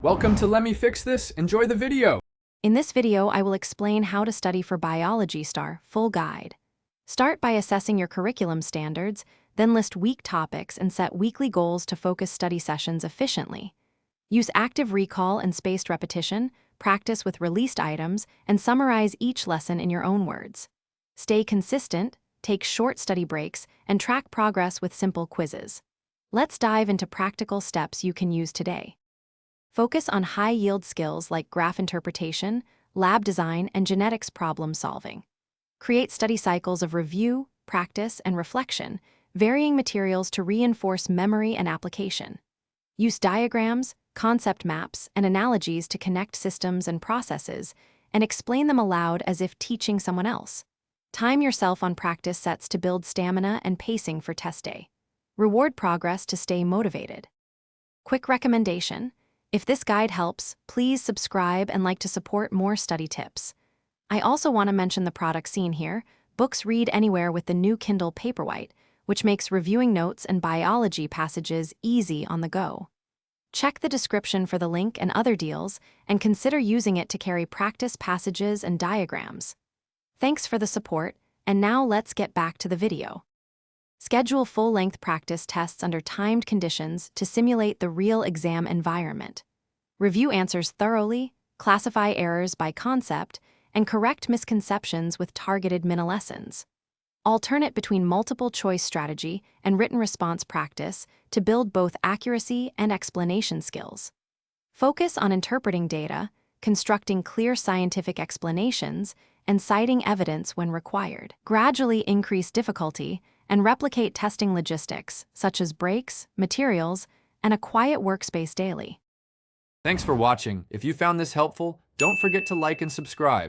Welcome to Let Me Fix This. Enjoy the video. In this video, I will explain how to study for Biology STAAR full guide. Start by assessing your curriculum standards, then list weak topics and set weekly goals to focus study sessions efficiently. Use active recall and spaced repetition, practice with released items, and summarize each lesson in your own words. Stay consistent, take short study breaks, and track progress with simple quizzes. Let's dive into practical steps you can use today. Focus on high-yield skills like graph interpretation, lab design, and genetics problem solving. Create study cycles of review, practice, and reflection, varying materials to reinforce memory and application. Use diagrams, concept maps, and analogies to connect systems and processes, and explain them aloud as if teaching someone else. Time yourself on practice sets to build stamina and pacing for test day. Reward progress to stay motivated. Quick recommendation: if this guide helps, please subscribe and like to support more study tips. I also want to mention the product seen here, Books Read Anywhere with the new Kindle Paperwhite, which makes reviewing notes and biology passages easy on the go. Check the description for the link and other deals, and consider using it to carry practice passages and diagrams. Thanks for the support, and now let's get back to the video. Schedule full-length practice tests under timed conditions to simulate the real exam environment. Review answers thoroughly, classify errors by concept, and correct misconceptions with targeted mini-lessons. Alternate between multiple-choice strategy and written response practice to build both accuracy and explanation skills. Focus on interpreting data, constructing clear scientific explanations, and citing evidence when required. Gradually increase difficulty and replicate testing logistics, such as breaks, materials, and a quiet workspace daily. Thanks for watching. If you found this helpful, don't forget to like and subscribe.